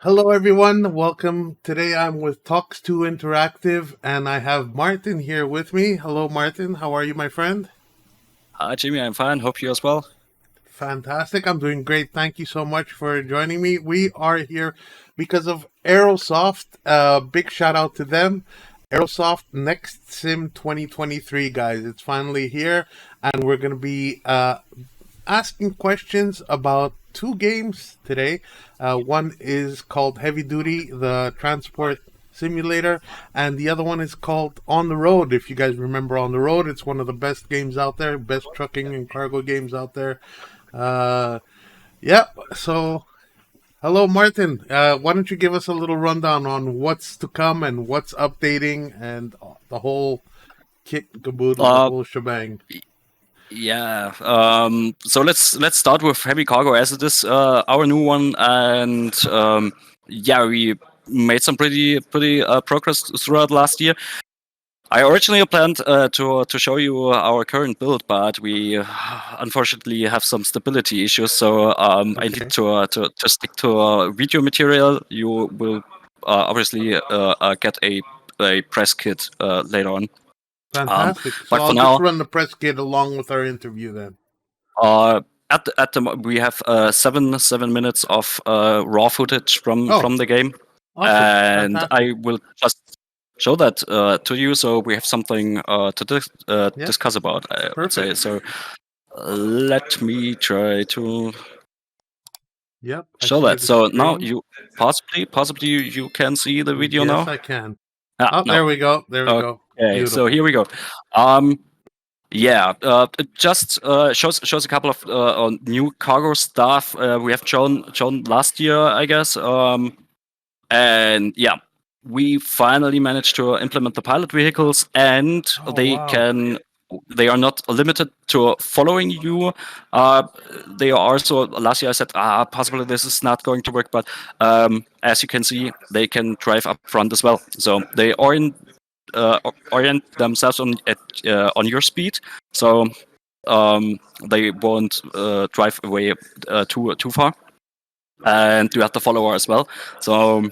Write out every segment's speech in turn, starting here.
Hello, everyone. Welcome. Today I'm with Talks 2 Interactive, and I have Martin here with me. Hello, Martin. How are you, my friend? Hi, Jimmy. I'm fine. Hope you as well. Fantastic. I'm doing great. Thank you so much for joining me. We are here because of Aerosoft. Big shout out to them. Aerosoft NextSim 2023, guys. It's finally here, and we're going to be asking questions about two games today. One is called Heavy Duty, the transport simulator, and the other one is called On the Road. If you guys remember On the Road, it's one of the best games out there, best trucking and cargo games out there. Uh, yeah, so hello, Martin. Why don't you give us a little rundown on what's to come and what's updating and the whole kit and caboodle, the Uh, whole shebang? yeah. So let's start with heavy cargo as it is our new one, and yeah, we made some pretty progress throughout last year. I originally planned to show you our current build, but we unfortunately have some stability issues. So I need Okay. to stick to video material. You will obviously get a press kit later on. Fantastic. So But for I'll just now, run the press kit along with our interview then. uh, we have 7 minutes of raw footage Oh, from the game, awesome. and Fantastic. I will just show that to you, so we have something to Yeah, discuss about. I would say perfect. so. Let me try to Yep, I show see that. the So now screen. you possibly you can see the video Yes, now. I can. Ah, Oh, no. there we go. There we go. Okay, so Beautiful. here we go. Um, Yeah, it just shows a couple of new cargo stuff we have shown last year, I guess. And yeah, we finally managed to implement the pilot vehicles, and Oh, wow. they are not limited to following you. They are also last year I said possibly this is not going to work, but as you can see, they can drive up front as well. So they are in orient themselves on your speed, so they won't drive away too far, and you have the follower as well. So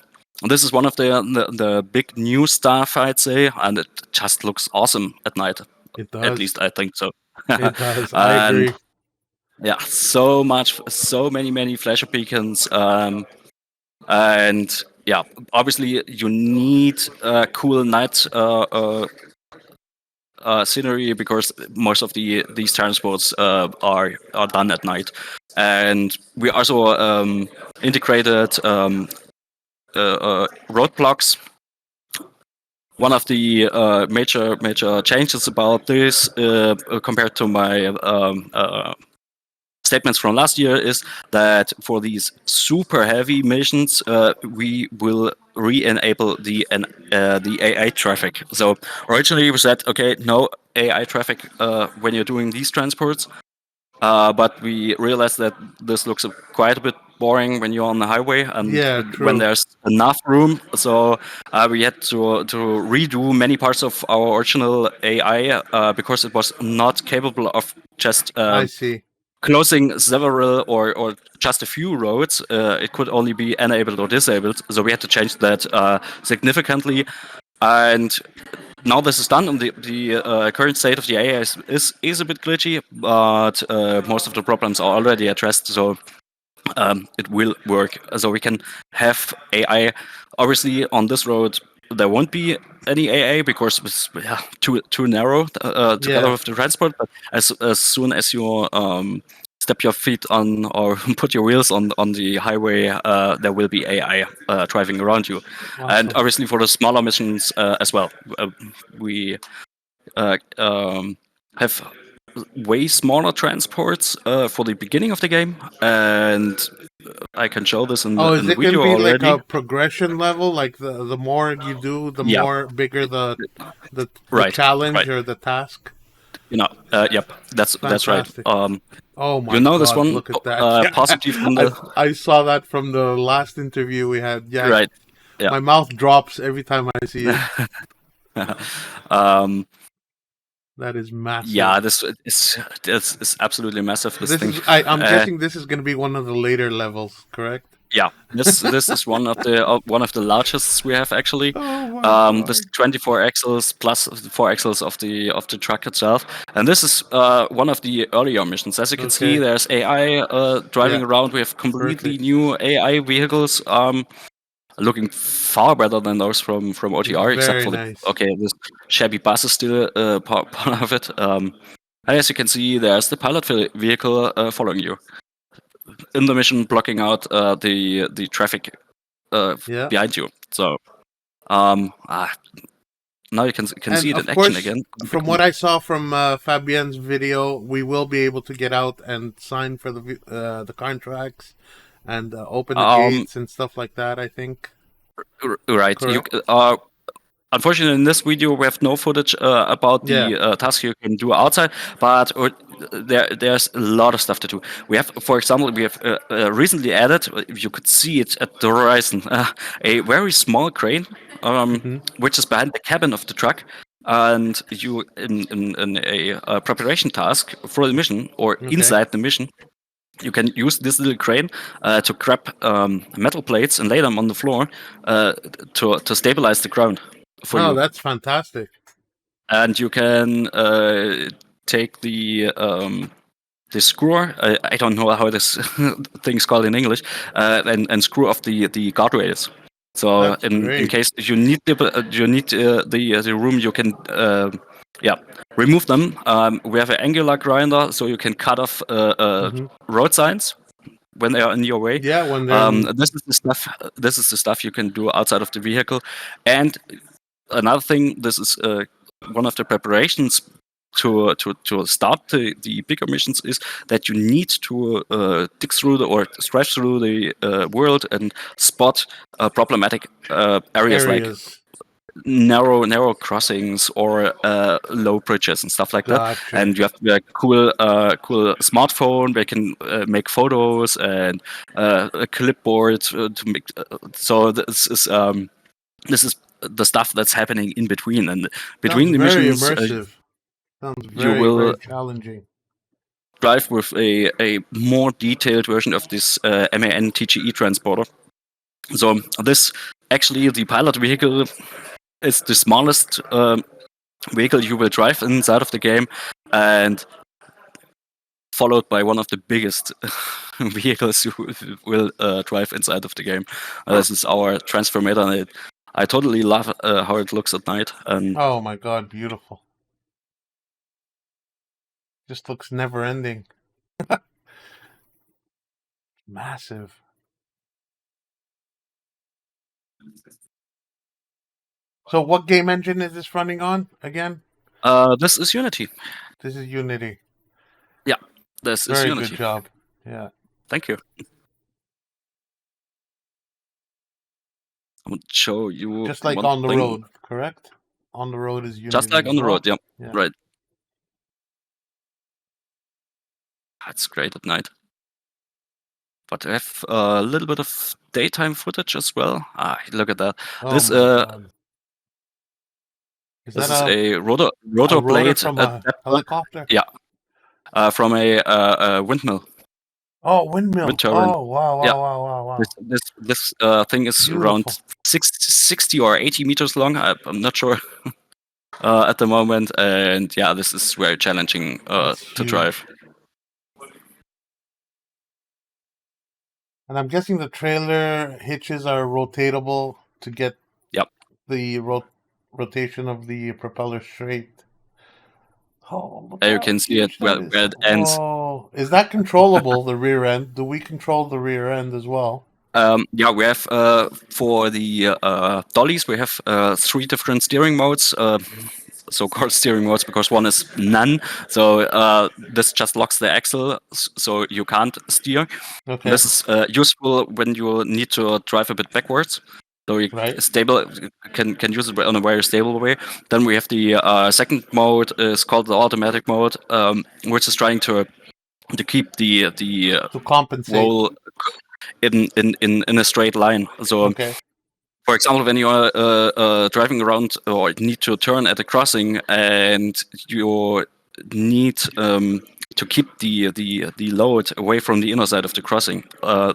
this is one of the big new stuff, I'd say, and it just looks awesome at night. It At does. least I think so. It does. I And agree. yeah, so many flasher beacons. And yeah, obviously you need cool night scenery because most of these transports are done at night, and we also integrated roadblocks. One of the major changes about this compared to my statements from last year is that for these super heavy missions, we will re-enable the AI traffic. So originally we said, okay, no AI traffic when you're doing these transports, but we realized that this looks quite a bit boring when you're on the highway and Yeah, when true. there's enough room. So we had to redo many parts of our original AI because it was not capable of just I see. closing several or just a few roads. It could only be enabled or disabled. So we had to change that significantly. And now this is done, and the current state of the AI is a bit glitchy, but most of the problems are already addressed. So it will work. So we can have AI. Obviously, on this road, there won't be any AA because it's too narrow together Yeah. with the transport. But as soon as you step your feet on or put your wheels on the highway, there will be AI driving around you. And Awesome. obviously for the smaller missions as well, we have way smaller transports for the beginning of the game, and I can show this Oh, in is the it going to video be like already. a progression level? Like the more you do, the Yeah, more bigger the right, challenge right. or the task? Yep, that's right. Fantastic. Oh You my know this God, one look at that. Yeah. possibly from I the I saw that from the last interview we had. Yeah, right. Yeah. my mouth drops every time I see it. um, That is yeah, massive. this is absolutely massive. This This thing, is I'm uh, guessing this is going to be one of the later levels, correct? Yeah, this is one of the largest we have actually. Oh my This god. 24 axles plus 4 axles of the truck itself, and this is one of the earlier missions. As you can see, Okay. there's AI driving Yeah. around. We have completely Perfect. new AI vehicles, looking far better than those from OTR, except Very for the nice. this shabby bus is still part of it. And as you can see, there's the pilot vehicle following you in the mission, blocking out the traffic Yeah. behind you. So um, ah, now you can And see it of in action course, again. from what I saw from Fabienne's video, we will be able to get out and sign for the contracts and open the Um, gates and stuff like that. I think. right. You Correct. Unfortunately, in this video, we have no footage about Yeah. the task you can do outside, but there's a lot of stuff to do. We have, for example, we have recently added, you could see it at the horizon, a very small crane, Hmm. which is behind the cabin of the truck. And you, in a preparation task for the mission or Okay. inside the mission, you can use this little crane to grab metal plates and lay them on the floor to stabilize the ground for Oh, you. that's fantastic. And you can take the screw. I don't know how this thing's called in English, and screw off the guardrails. So That's in great. case you need the room, you can yeah, remove them. We have an angular grinder, so you can cut off Hmm. road signs when they are in your way. Yeah, when they're in. This is the stuff. This is the stuff you can do outside of the vehicle. And another thing, this is one of the preparations to start the bigger missions is that you need to dig through or stretch through the world and spot problematic areas like Areas. narrow crossings or low bridges and stuff like that. Gotcha. And you have a cool smartphone where you can make photos and a clipboard to make. So this is the stuff that's happening in between, and Sounds between the very missions immersive. Sounds you very, will very challenging. drive with a more detailed version of this MAN TGE transporter. So this actually the pilot vehicle is the smallest vehicle you will drive inside of the game, and followed by one of the biggest vehicles you will drive inside of the game. This is our transformator, and I totally love how it looks at night. And Oh my god, beautiful. Just looks never ending. Massive. So what game engine is this running on again? this is Unity. This is Unity. Yeah, this is Very good Unity. job. Yeah. Thank you. I will show you Just like one on the thing. road, correct? On the road is Just Unity like as on the road, well. yeah. Yeah. Right. It's great at night. But I have a little bit of daytime footage as well. Look at that. Oh This my god. Is this that is a a rotor rotor blade from a adapter. helicopter? Yeah, from a windmill, Oh, wind windmill. turbine. Oh wow, Yeah, wow, wow, wow, this wow. thing is around Beautiful. 60 or 80 meters long. I'm not sure at the moment, and yeah, this is very challenging That's to drive. huge. And I'm guessing the trailer hitches are rotatable to get Yep. the rotation of the propeller straight. Oh, look You how can see it huge that is. where it ends. Whoa. Is that controllable, the rear end? Do we control the rear end as well? Yeah, we have for the dollies, we have 3 different steering modes, so-called steering modes, because one is none. So this just locks the axle, so you can't steer. Okay. This is useful when you need to drive a bit backwards. So you Right. can use it on a very stable way. Then we have the second mode is called the automatic mode, which is trying to keep the To compensate. roll in a straight line. So, Okay. for example, when you are driving around or need to turn at a crossing and you need to keep the load away from the inner side of the crossing.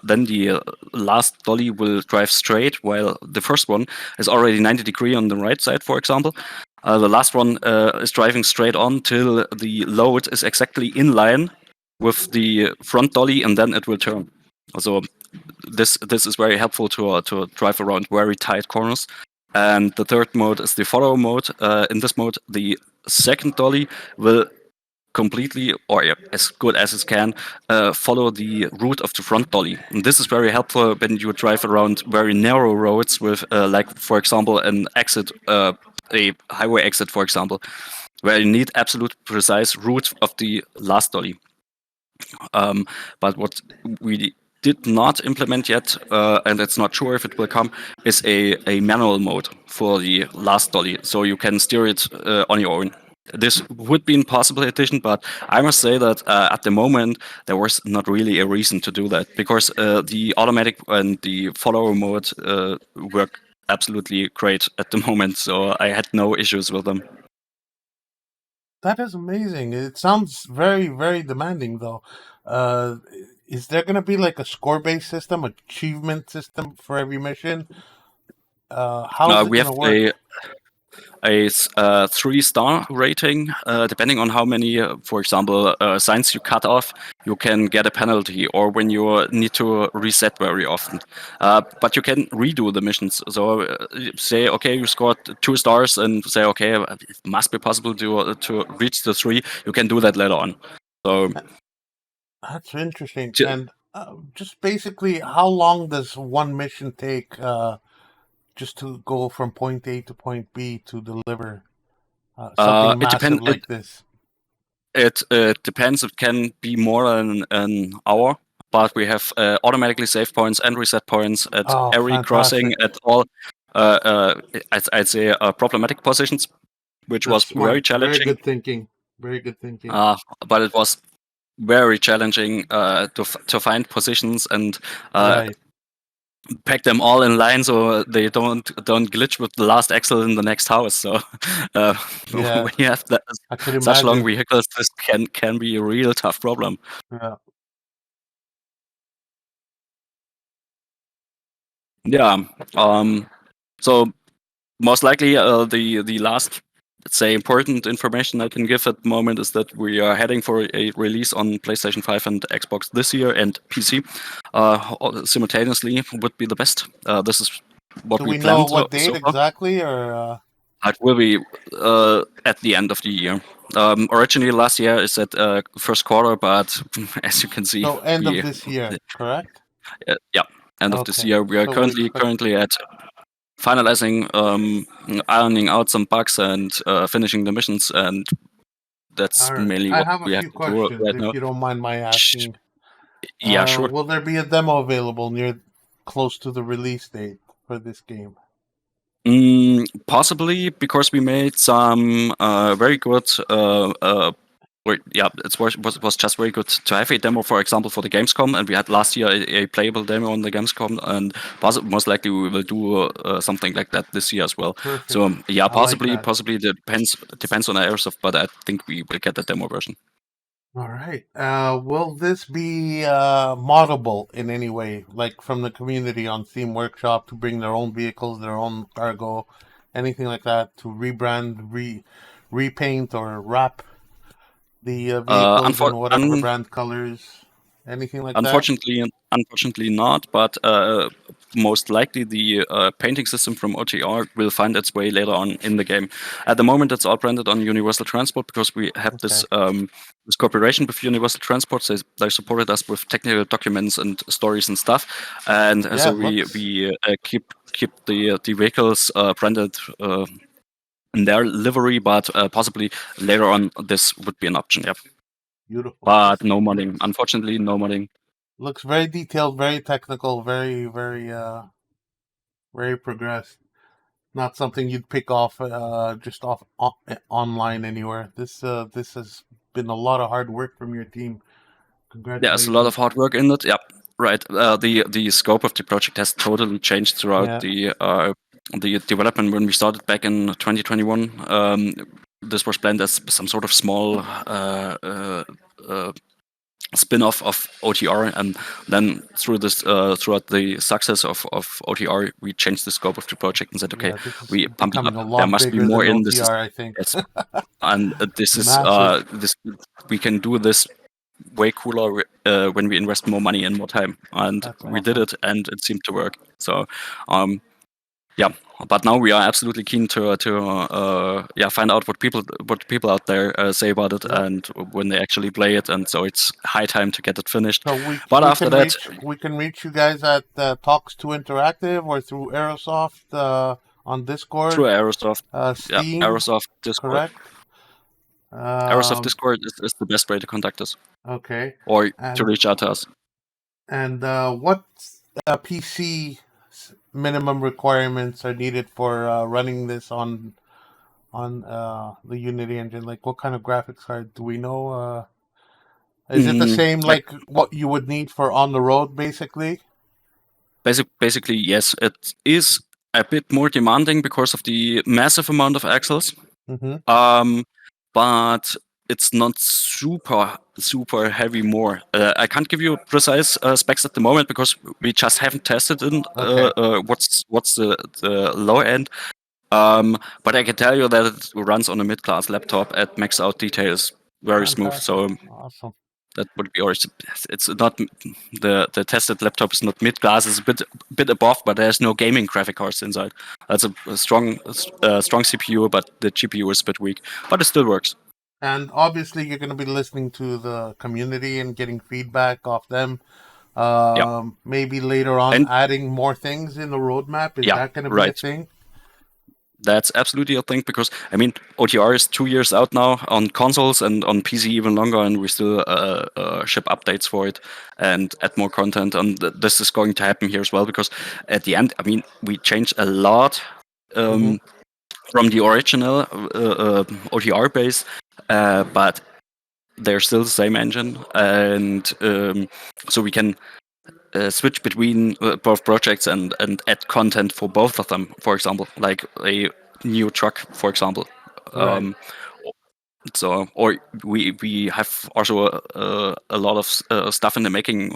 Then the last dolly will drive straight, while the first one is already 90 degrees on the right side, for example. The last one is driving straight on till the load is exactly in line with the front dolly, and then it will turn. So this is very helpful to drive around very tight corners. And the third mode is the follow mode. In this mode, the second dolly will completely, or yeah, as good as it can, follow the route of the front dolly. And this is very helpful when you drive around very narrow roads with, like, for example, an exit, a highway exit, for example, where you need absolute precise route of the last dolly. But what we did not implement yet, and it's not sure if it will come, is a manual mode for the last dolly, so you can steer it on your own. This would be a possible addition, but I must say that at the moment there was not really a reason to do that, because the automatic and the follower mode work absolutely great at the moment, so I had no issues with them. That is amazing. It sounds very, very demanding, though. Uh, is there going to be like a score-based system, achievement system for every mission? How is it We going have to work? a 3-star rating. Depending on how many, for example, signs you cut off, you can get a penalty, or when you need to reset very often. But you can redo the missions. So say, okay, you scored 2 stars, and say, okay, it must be possible to reach the 3. You can do that later on. So That's interesting. ju- And just basically, how long does one mission take just to go from point A to point B to deliver something it massive depends. like this? It depends. It can be more than an hour, but we have automatically save points and reset points at Oh, every crossing, fantastic. at all, I'd say, problematic positions, which That's was very smart. Very challenging. good thinking. Very good thinking. Uh, but it was very challenging to find positions and Right. pack them all in line so they don't glitch with the last axle in the next house. So uh, Yeah, when you have I could such long imagine. vehicles, this can be a real tough problem. Yeah. Yeah. So most likely, the last, let's say, important information I can give at the moment is that we are heading for a release on PlayStation 5 and Xbox this year, and PC simultaneously would be the best. This is what Do we we know planned what date so far. exactly, or It will be at the end of the year. Originally last year is at first quarter, but as you can see, so end of we this year? Correct. yeah, end of this Okay. year. We are So we currently expect. currently at finalizing, ironing out some bugs and finishing the missions, and that's All right. mainly I what have a we have few to do questions, right if now. you don't mind my Sh- asking. Yeah, sure. Will there be a demo available near close to the release date for this game? Possibly, because we made some very good. Yeah, was just very good to have a demo, for example, for the Gamescom, and we had last year a playable demo on the Gamescom, and most likely we will do something like that this year as well. So Perfect. yeah, I like possibly, that. possibly depends on Aerosoft, but I think we will get a demo version. All right. Will this be moddable in any way, like from the community on Theme Workshop to bring their own vehicles, their own cargo, anything like that, to rebrand, repaint, or wrap the vehicles in Unfor- whatever brand colors, anything like that? Unfortunately not, but most likely the painting system from OTR will find its way later on in the game. At the moment, it's all branded on Universal Transport because we have Okay. this cooperation with Universal Transport. They supported us with technical documents and stories and stuff, and Yeah, so it looks we keep the vehicles branded. In their livery, but possibly later on this would be an option. Yeah, beautiful. but no modding. Unfortunately, no modding. Looks very detailed, very technical, very, very, very progressed. Not something you'd pick off just off online anywhere. This has been a lot of hard work from your team. There's a lot of Congratulations. hard work in it. Yeah, right. The scope of the project has totally changed throughout Yeah, the development. When we started back in 2021, this was planned as some sort of small spin-off of OTR, and then throughout the success of OTR, we changed the scope of the project and said, okay, Yeah, this is we pump it becoming up. a There lot must be bigger more than in this. Is OTR, I think. it's and this is Massive. this we can do this way cooler when we invest more money and more time, and That's we did awesome. it, and it seemed to work. So yeah, but now we are absolutely keen to find out what people out there say about it, Yep. and when they actually play it, and so it's high time to get it finished. So But after that, we can reach you guys at Talks to Interactive or through Aerosoft on through Discord, Aerosoft, yeah, Steam, Aerosoft Discord, correct? Aerosoft Um, Discord is the best way to contact us okay. or to And reach out to us. what PC minimum requirements are needed for running this on the Unity engine? Like, what kind of graphics card do we know? Is it the same Like like what you would need for on the road, basically? basically, yes, it is a bit more demanding because of the massive amount of axles. Mm-hmm. Um, but it's not super heavy more. I can't give you precise specs at the moment because we just haven't tested in Okay. what's the low end. But I can tell you that it runs on a mid-class laptop at max out details very smooth. Fantastic. So Awesome. that would be ours. It's not the tested laptop is not mid-class. It's a bit above, but there's no gaming graphic cards inside. That's a strong CPU, but the GPU is a bit weak, but it still works. And obviously, you're going to be listening to the community and getting feedback off them. Yeah, Maybe later on, and adding more things in the roadmap. Is yeah, that going to be a right. thing? That's absolutely a thing because I mean OTR is 2 years out now on consoles and on PC even longer, and we still ship updates for it and add more content. And this is going to happen here as well because at the end, I mean, we changed a lot Mm-hmm. from the original OTR base, but they're still the same engine, and so we can switch between both projects and add content for both of them. For example, like a new truck, for example. Right. Um, so, or we have also a lot of stuff in the making,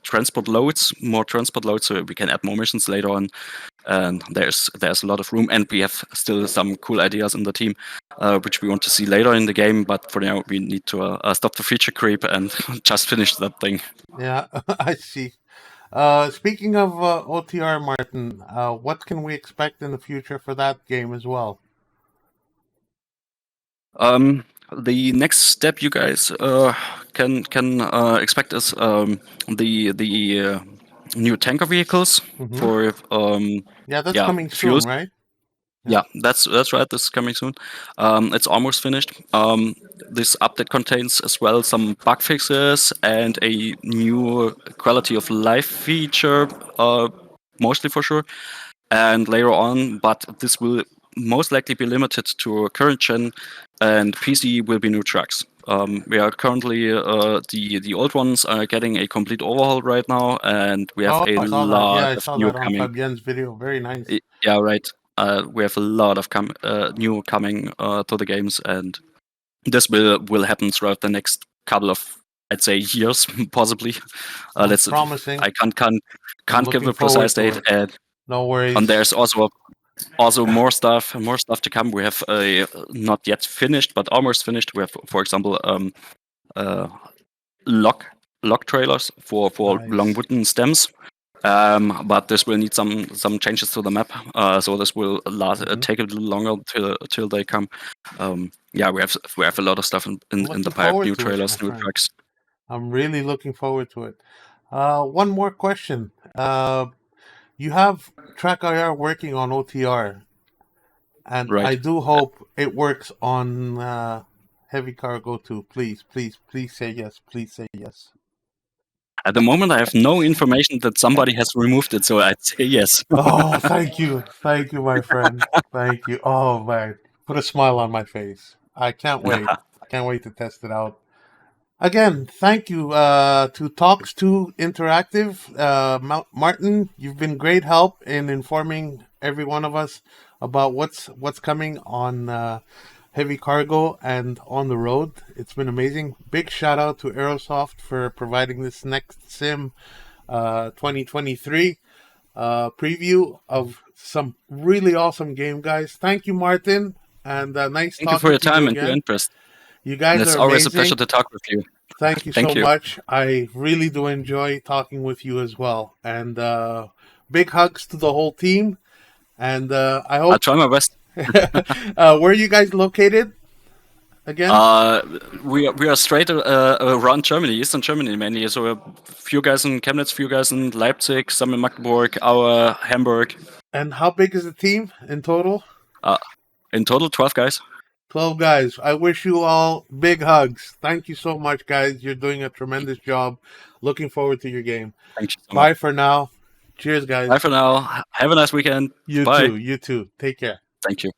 transport loads, more transport loads, so we can add more missions later on. And there's a lot of room, and we have still some cool ideas in the team, which we want to see later in the game. But for now, we need to stop the feature creep and just finish that thing. Yeah, I see. Speaking of OTR, Martin, what can we expect in the future for that game as well? The next step you guys can expect is the new tanker vehicles Mm-hmm. for Yeah, that's yeah coming fuels. soon, right? Yeah. Yeah, that's right. This is coming soon. It's almost finished. This update contains as well some bug fixes and a new quality of life feature, mostly for sure. And later on, but this will most likely be limited to current gen, and PC will be new trucks. We are currently the old ones are getting a complete overhaul right now, and we have Oh, a I saw that. Yeah, lot I of saw new that on coming. Fabienne's video. Very nice. Yeah, right. We have a lot of new coming to the games, and this will happen throughout the next couple of, I'd say, years, possibly. Sounds Let's. promising. I I'm can't give looking a forward precise to date, it. No and worries. there's also more stuff to come. We have a not yet finished, but almost finished. We have, for example, uh, lock lock trailers for long Nice. wooden stems. But this will need some changes to the map. So this will Hmm. take a little longer till they come. Yeah, we have a lot of stuff I'm in the looking pipe. forward New to it, my trailers, new friend. trucks. I'm really looking forward to it. One more question. You have Track IR working on OTR, and I Right. do hope it works on Heavy Cargo too. Please, please, please say yes. Please say yes. At the moment, I have no information that somebody has removed it, so I'd say yes. Oh, thank you. Thank you, my friend. Thank you. Oh, man. Put a smile on my face. I can't wait. Can't wait to test it out. Again, thank you to Talks to Interactive. Martin, you've been great help in informing every one of us about what's coming on heavy cargo and on the road. It's been amazing. Big shout out to Aerosoft for providing this NextSim 2023 preview of some really awesome game, guys. Thank you, Martin, and nice Thank you for talking your to you time and your again. interest. You And guys it's are always a pleasure amazing. to talk with you. Thank you Thank so you. much. I really do enjoy talking with you as well. And big hugs to the whole team. And I I'll hope. try my best. Where are you guys located again? We are straight around Germany, Eastern Germany mainly. So a few guys in Chemnitz, few guys in Leipzig, some in Magdeburg, our Hamburg. And how big is the team in total? Uh, in total, 12 guys. 12 guys. I wish you all big hugs. Thank you so much, guys. You're doing a tremendous job. Looking forward to your game. Thank you so Bye much. for now. Cheers, guys. Bye for now. Have a nice weekend. You Bye. too. You too. Take care. Thank you.